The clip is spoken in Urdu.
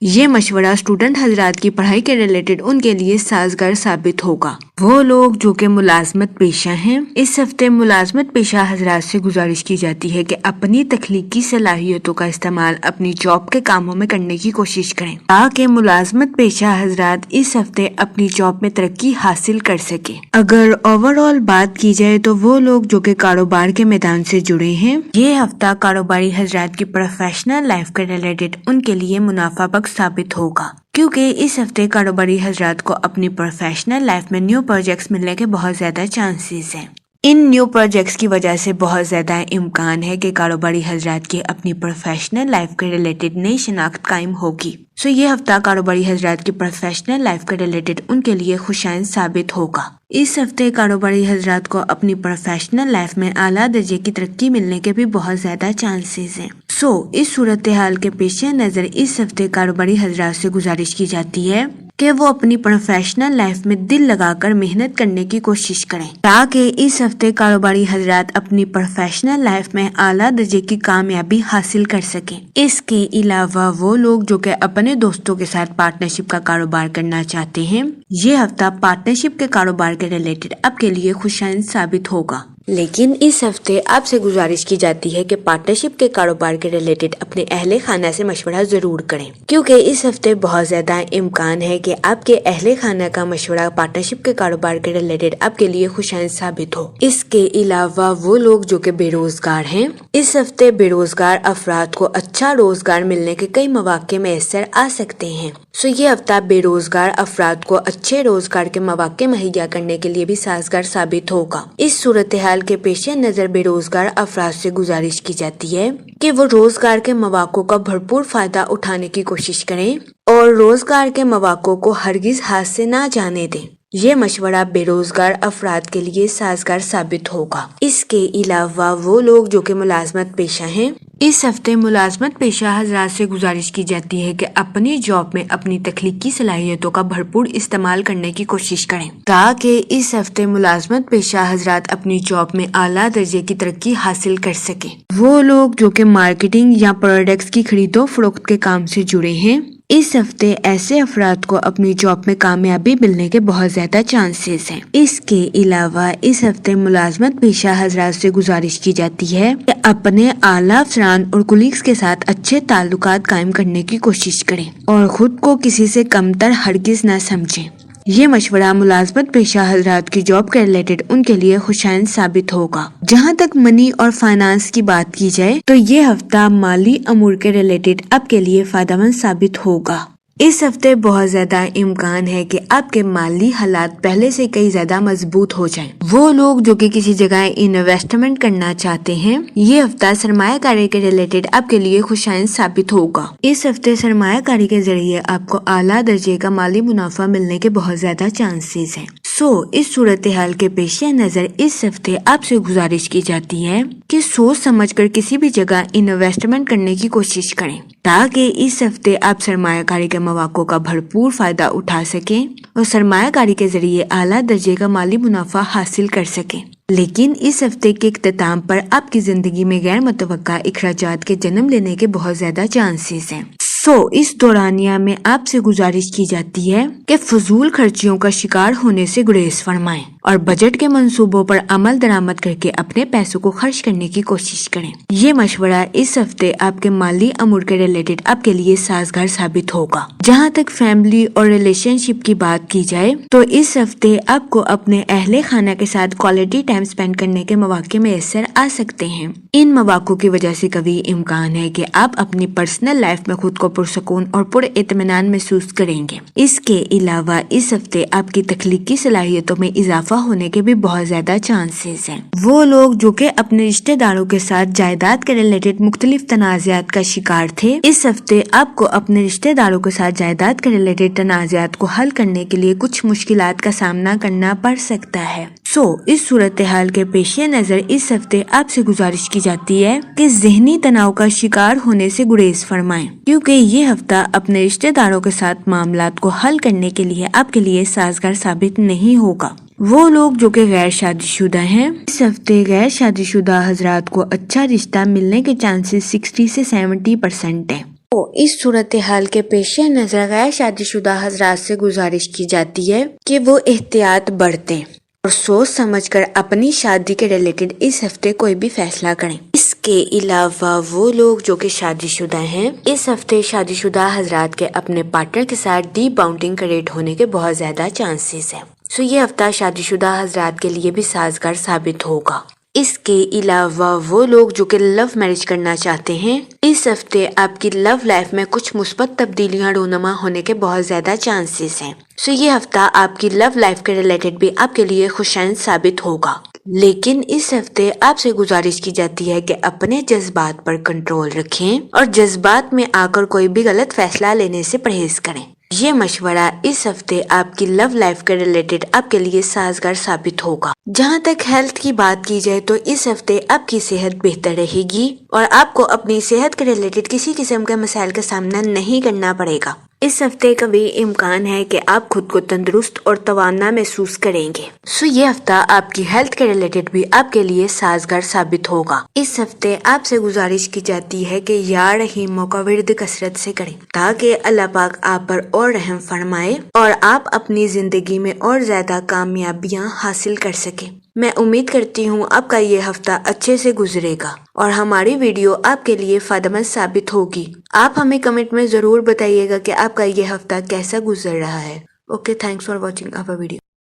یہ مشورہ اسٹوڈنٹ حضرات کی پڑھائی کے ریلیٹڈ ان کے لیے سازگار ثابت ہوگا۔ وہ لوگ جو کہ ملازمت پیشہ ہیں، اس ہفتے ملازمت پیشہ حضرات سے گزارش کی جاتی ہے کہ اپنی تخلیقی صلاحیتوں کا استعمال اپنی جاب کے کاموں میں کرنے کی کوشش کریں تاکہ ملازمت پیشہ حضرات اس ہفتے اپنی جاب میں ترقی حاصل کر سکیں۔ اگر اوور آل بات کی جائے تو وہ لوگ جو کہ کاروبار کے میدان سے جڑے ہیں، یہ ہفتہ کاروباری حضرات کی پروفیشنل لائف کے ریلیٹڈ ان کے لیے منافع بخش ثابت ہوگا، کیونکہ اس ہفتے کاروباری حضرات کو اپنی پروفیشنل لائف میں نیو پروجیکٹس ملنے کے بہت زیادہ چانسز ہیں۔ ان نیو پروجیکٹس کی وجہ سے بہت زیادہ امکان ہے کہ کاروباری حضرات کی اپنی پروفیشنل لائف کے ریلیٹڈ نئی شناخت قائم ہوگی۔ یہ ہفتہ کاروباری حضرات کی پروفیشنل لائف کے ریلیٹڈ ان کے لیے خوشائند ثابت ہوگا۔ اس ہفتے کاروباری حضرات کو اپنی پروفیشنل لائف میں اعلیٰ درجے کی ترقی ملنے کے بھی بہت زیادہ چانسز ہیں۔ اس صورتحال کے پیش نظر اس ہفتے کاروباری حضرات سے گزارش کی جاتی ہے کہ وہ اپنی پروفیشنل لائف میں دل لگا کر محنت کرنے کی کوشش کریں تاکہ اس ہفتے کاروباری حضرات اپنی پروفیشنل لائف میں اعلیٰ درجے کی کامیابی حاصل کر سکیں۔ اس کے علاوہ وہ لوگ جو کہ اپنے دوستوں کے ساتھ پارٹنرشپ کا کاروبار کرنا چاہتے ہیں، یہ ہفتہ پارٹنرشپ کے کاروبار کے ریلیٹڈ آپ کے لیے خوشائند ثابت ہوگا۔ لیکن اس ہفتے آپ سے گزارش کی جاتی ہے کہ پارٹنرشپ کے کاروبار کے ریلیٹڈ اپنے اہل خانہ سے مشورہ ضرور کریں، کیونکہ اس ہفتے بہت زیادہ امکان ہے کہ آپ کے اہل خانہ کا مشورہ پارٹنرشپ کے کاروبار کے ریلیٹڈ آپ کے لیے خوشائند ثابت ہو۔ اس کے علاوہ وہ لوگ جو کہ بے روزگار ہیں، اس ہفتے بے روزگار افراد کو اچھا روزگار ملنے کے کئی مواقع میسر آ سکتے ہیں۔ یہ ہفتہ بے روزگار افراد کو اچھے روزگار کے مواقع مہیا کرنے کے لیے بھی سازگار ثابت ہوگا۔ اس صورتحال کے پیش نظر بے روزگار افراد سے گزارش کی جاتی ہے کہ وہ روزگار کے مواقع کا بھرپور فائدہ اٹھانے کی کوشش کریں اور روزگار کے مواقع کو ہرگز ہاتھ سے نہ جانے دیں۔ یہ مشورہ بے روزگار افراد کے لیے سازگار ثابت ہوگا۔ اس کے علاوہ وہ لوگ جو کہ ملازمت پیشہ ہیں، اس ہفتے ملازمت پیشہ حضرات سے گزارش کی جاتی ہے کہ اپنی جاب میں اپنی تخلیقی صلاحیتوں کا بھرپور استعمال کرنے کی کوشش کریں تاکہ اس ہفتے ملازمت پیشہ حضرات اپنی جاب میں اعلیٰ درجے کی ترقی حاصل کر سکیں۔ وہ لوگ جو کہ مارکیٹنگ یا پروڈکٹس کی خرید و فروخت کے کام سے جڑے ہیں، اس ہفتے ایسے افراد کو اپنی جاب میں کامیابی ملنے کے بہت زیادہ چانسز ہیں۔ اس کے علاوہ اس ہفتے ملازمت پیشہ حضرات سے گزارش کی جاتی ہے کہ اپنے اعلیٰ افسران اور کولیگز کے ساتھ اچھے تعلقات قائم کرنے کی کوشش کریں اور خود کو کسی سے کمتر ہرگز نہ سمجھیں۔ یہ مشورہ ملازمت پیشہ حضرات کی جاب کے ریلیٹڈ ان کے لیے خوشائند ثابت ہوگا۔ جہاں تک منی اور فائنانس کی بات کی جائے تو یہ ہفتہ مالی امور کے ریلیٹڈ آپ کے لیے فائدہ مند ثابت ہوگا۔ اس ہفتے بہت زیادہ امکان ہے کہ آپ کے مالی حالات پہلے سے کئی زیادہ مضبوط ہو جائیں۔ وہ لوگ جو کہ کسی جگہ انویسٹمنٹ کرنا چاہتے ہیں، یہ ہفتہ سرمایہ کاری کے ریلیٹڈ آپ کے لیے خوشائند ثابت ہوگا۔ اس ہفتے سرمایہ کاری کے ذریعے آپ کو اعلیٰ درجے کا مالی منافع ملنے کے بہت زیادہ چانسز ہیں۔ اس صورتحال کے پیش نظر اس ہفتے آپ سے گزارش کی جاتی ہے کہ سوچ سمجھ کر کسی بھی جگہ انویسٹمنٹ کرنے کی کوشش کریں تاکہ اس ہفتے آپ سرمایہ کاری کے مواقع کا بھرپور فائدہ اٹھا سکیں اور سرمایہ کاری کے ذریعے اعلیٰ درجے کا مالی منافع حاصل کر سکیں۔ لیکن اس ہفتے کے اختتام پر آپ کی زندگی میں غیر متوقع اخراجات کے جنم لینے کے بہت زیادہ چانسز ہیں۔ اس دورانیہ میں آپ سے گزارش کی جاتی ہے کہ فضول خرچیوں کا شکار ہونے سے گریز فرمائیں اور بجٹ کے منصوبوں پر عمل درآمد کر کے اپنے پیسوں کو خرچ کرنے کی کوشش کریں۔ یہ مشورہ اس ہفتے آپ کے مالی امور کے ریلیٹڈ آپ کے لیے سازگار ثابت ہوگا۔ جہاں تک فیملی اور ریلیشن شپ کی بات کی جائے تو اس ہفتے آپ کو اپنے اہل خانہ کے ساتھ کوالٹی ٹائم سپینڈ کرنے کے مواقع میسر آ سکتے ہیں۔ ان مواقع کی وجہ سے کبھی امکان ہے کہ آپ اپنی پرسنل لائف میں خود کو پرسکون اور پر اطمینان محسوس کریں گے۔ اس کے علاوہ اس ہفتے آپ کی تخلیقی صلاحیتوں میں اضافہ ہونے کے بھی بہت زیادہ چانسز ہیں۔ وہ لوگ جو کہ اپنے رشتہ داروں کے ساتھ جائیداد کے ریلیٹڈ مختلف تنازعات کا شکار تھے، اس ہفتے آپ کو اپنے رشتہ داروں کے ساتھ جائیداد کے ریلیٹڈ تنازعات کو حل کرنے کے لیے کچھ مشکلات کا سامنا کرنا پڑ سکتا ہے۔ اس صورتحال کے پیش نظر اس ہفتے آپ سے گزارش کی جاتی ہے کہ ذہنی تناؤ کا شکار ہونے سے گریز فرمائیں، کیونکہ یہ ہفتہ اپنے رشتہ داروں کے ساتھ معاملات کو حل کرنے کے لیے آپ کے لیے سازگار ثابت نہیں ہوگا۔ وہ لوگ جو کہ غیر شادی شدہ ہیں، اس ہفتے غیر شادی شدہ حضرات کو اچھا رشتہ ملنے کے چانسز 60 سے 70% ہیں۔ تو اس صورتحال کے پیش نظر غیر شادی شدہ حضرات سے گزارش کی جاتی ہے کہ وہ احتیاط برتیں اور سوچ سمجھ کر اپنی شادی کے ریلیٹڈ اس ہفتے کوئی بھی فیصلہ کریں۔ اس کے علاوہ وہ لوگ جو کہ شادی شدہ ہیں، اس ہفتے شادی شدہ حضرات کے اپنے پارٹنر کے ساتھ ڈی باؤنڈنگ کریٹ ہونے کے بہت زیادہ چانسز ہیں۔ یہ ہفتہ شادی شدہ حضرات کے لیے بھی سازگار ثابت ہوگا۔ اس کے علاوہ وہ لوگ جو کہ لو میرج کرنا چاہتے ہیں، اس ہفتے آپ کی لو لائف میں کچھ مثبت تبدیلیاں رونما ہونے کے بہت زیادہ چانسز ہیں۔ یہ ہفتہ آپ کی لو لائف کے ریلیٹڈ بھی آپ کے لیے خوشائند ثابت ہوگا، لیکن اس ہفتے آپ سے گزارش کی جاتی ہے کہ اپنے جذبات پر کنٹرول رکھیں اور جذبات میں آ کر کوئی بھی غلط فیصلہ لینے سے پرہیز کریں۔ یہ مشورہ اس ہفتے آپ کی لو لائف کے ریلیٹڈ آپ کے لیے سازگار ثابت ہوگا۔ جہاں تک ہیلتھ کی بات کی جائے تو اس ہفتے آپ کی صحت بہتر رہے گی اور آپ کو اپنی صحت کے ریلیٹڈ کسی قسم کے مسائل کا سامنا نہیں کرنا پڑے گا۔ اس ہفتے کا بھی امکان ہے کہ آپ خود کو تندرست اور توانا محسوس کریں گے۔ یہ ہفتہ آپ کی ہیلتھ کے ریلیٹڈ بھی آپ کے لیے سازگار ثابت ہوگا۔ اس ہفتے آپ سے گزارش کی جاتی ہے کہ یا رحیموں کا ورد کثرت سے کریں تاکہ اللہ پاک آپ پر اور رحم فرمائے اور آپ اپنی زندگی میں اور زیادہ کامیابیاں حاصل کر سکیں۔ میں امید کرتی ہوں آپ کا یہ ہفتہ اچھے سے گزرے گا اور ہماری ویڈیو آپ کے لیے فائدہ مند ثابت ہوگی۔ آپ ہمیں کمنٹ میں ضرور بتائیے گا کہ آپ کا یہ ہفتہ کیسا گزر رہا ہے۔ Okay, thanks for watching our video.